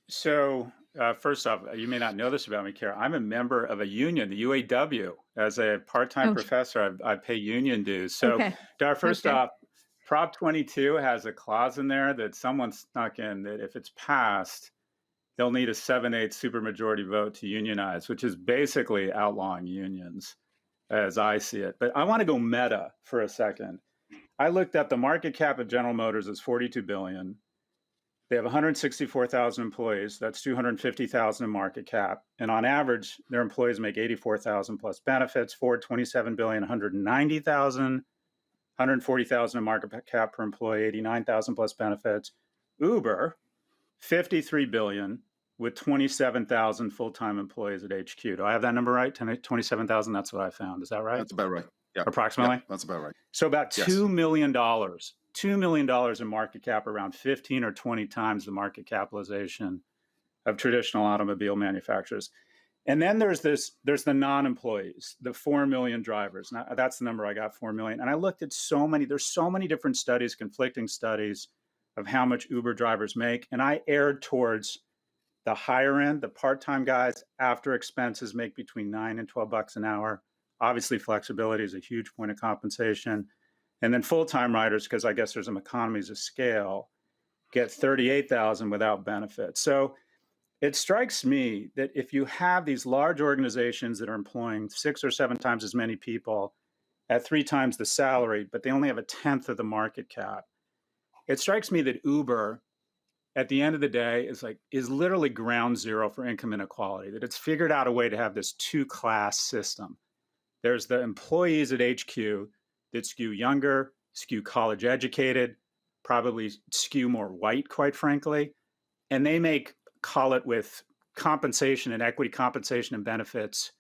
So, first off, you may not know this about me, Kara. I'm a member of a union, the UAW. As a part-time Oh, professor, I pay union dues. So, okay. Dar, first Okay. off, Prop 22 has a clause in there that someone snuck in that if it's passed, they'll need a 7/8 supermajority vote to unionize, which is basically outlawing unions, as I see it. But I want to go meta for a second. I looked up the market cap of General Motors is 42 billion. They have 164,000 employees. That's 250,000 in market cap. And on average, their employees make 84,000 plus benefits. Ford, 27 billion, 190,000, 140,000 in market cap per employee, 89,000 plus benefits. Uber, 53 billion with 27,000 full-time employees at HQ. Do I have that number right? 27,000, that's what I found. Is that right? That's about right. Yeah. Yeah, Approximately? that's about right. So about Yes. $2 million in market cap, around 15 or 20 times the market capitalization of traditional automobile manufacturers. And then there's the non-employees, the 4 million drivers. Now, that's the number I got, 4 million. And I looked at there's so many different studies, conflicting studies of how much Uber drivers make. And I erred towards the higher end, the part-time guys after expenses make between $9 and $12 an hour. Obviously, flexibility is a huge point of compensation. And then full-time riders, because I guess there's some economies of scale, get 38,000 without benefits. So it strikes me that if you have these large organizations that are employing 6 or 7 times as many people at 3 times the salary, but they only have a tenth of the market cap, it strikes me that Uber, at the end of the day, is literally ground zero for income inequality. That it's figured out a way to have this two-class system. There's the employees at HQ that skew younger, skew college educated, probably skew more white, quite frankly. And they make, call it with compensation and equity compensation and benefits,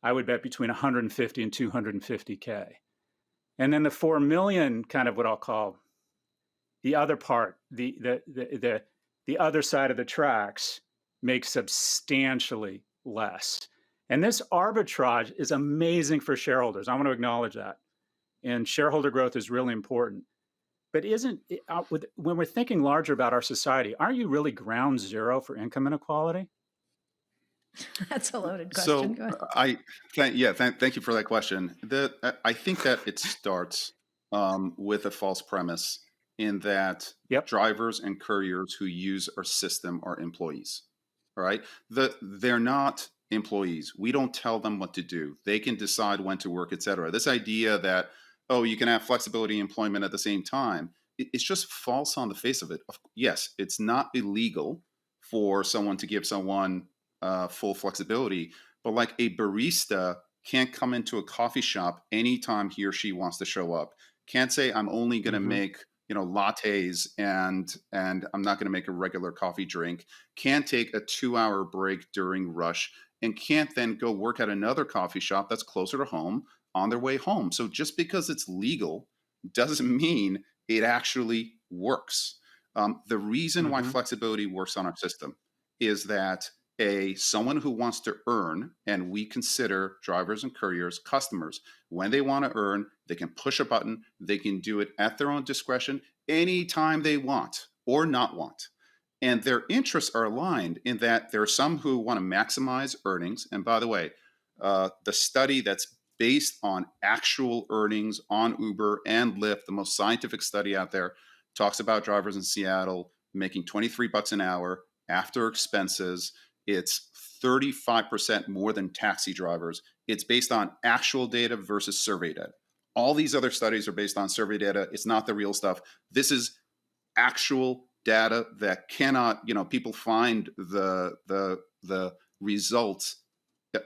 I would bet between 150 and 250K. And then the 4 million, kind of what I'll call the other part, the other side of the tracks, makes substantially less. And this arbitrage is amazing for shareholders. I want to acknowledge that. And shareholder growth is really important. But when we're thinking larger about our society, aren't you really ground zero for income inequality? That's a loaded question. So Go ahead. thank you for that question. I think that it starts with a false premise in that Yep. drivers and couriers who use our system are employees. All right, they're not employees. We don't tell them what to do. They can decide when to work, etc. This idea that, oh, you can have flexibility in employment at the same time, it's just false on the face of it. Yes, it's not illegal for someone to give someone full flexibility, but like a barista can't come into a coffee shop anytime he or she wants to show up. Can't say I'm only going to make lattes and I'm not going to make a regular coffee drink. Can't take a 2-hour break during rush and can't then go work at another coffee shop that's closer to home on their way home. So just because it's legal doesn't mean it actually works. The reason why flexibility works on our system is that someone who wants to earn, and we consider drivers and couriers customers, when they want to earn, they can push a button, they can do it at their own discretion anytime they want or not want. And their interests are aligned in that there are some who want to maximize earnings. And by the way, the study that's based on actual earnings on Uber and Lyft, the most scientific study out there, talks about drivers in Seattle making 23 bucks an hour after expenses. It's 35% more than taxi drivers. It's based on actual data versus survey data. All these other studies are based on survey data. It's not the real stuff. This is actual data that cannot, people find the results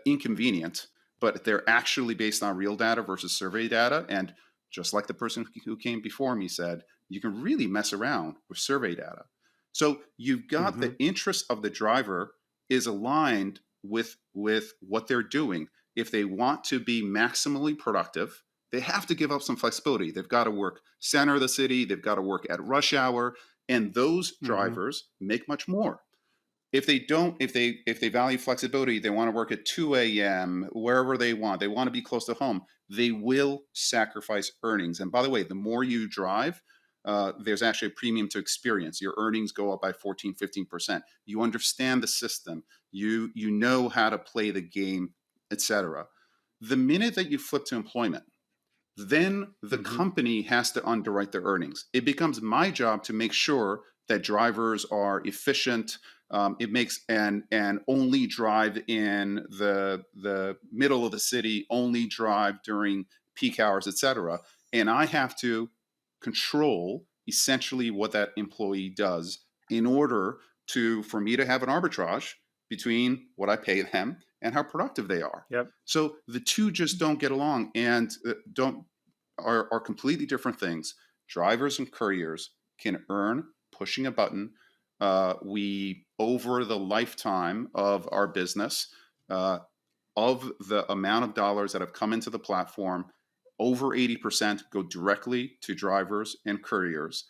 inconvenient, but they're actually based on real data versus survey data. And just like the person who came before me said, you can really mess around with survey data. So you've got the interest of the driver is aligned with what they're doing. If they want to be maximally productive, they have to give up some flexibility. They've got to work center of the city. They've got to work at rush hour. And those drivers make much more. If they don't, if they value flexibility, they want to work at 2 a.m., wherever they want to be close to home, they will sacrifice earnings. And by the way, the more you drive, there's actually a premium to experience. Your earnings go up by 14, 15%. You understand the system. You know how to play the game, etc. The minute that you flip to employment, then the company has to underwrite their earnings. It becomes my job to make sure that drivers are efficient. It makes and only drive in the middle of the city, only drive during peak hours, etc. And I have to control essentially what that employee does in order for me to have an arbitrage between what I pay them and how productive they are. Yep. So the two just don't get along and are completely different things. Drivers and couriers can earn pushing a button. We, over the lifetime of our business, of the amount of dollars that have come into the platform, over 80% go directly to drivers and couriers.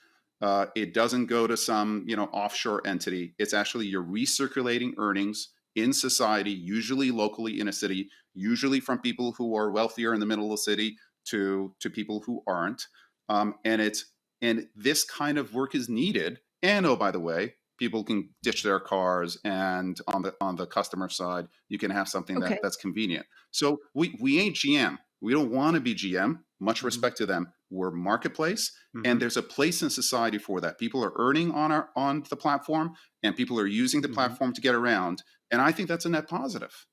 It doesn't go to some offshore entity. It's actually you're recirculating earnings in society, usually locally in a city, usually from people who are wealthier in the middle of the city to people who aren't. And this kind of work is needed. And oh, by the way, people can ditch their cars, and on the customer side, you can have something that's convenient. So we ain't GM. We don't want to be GM. Much respect to them. We're marketplace, and there's a place in society for that. People are earning on the platform, and people are using the platform to get around. And I think that's a net positive.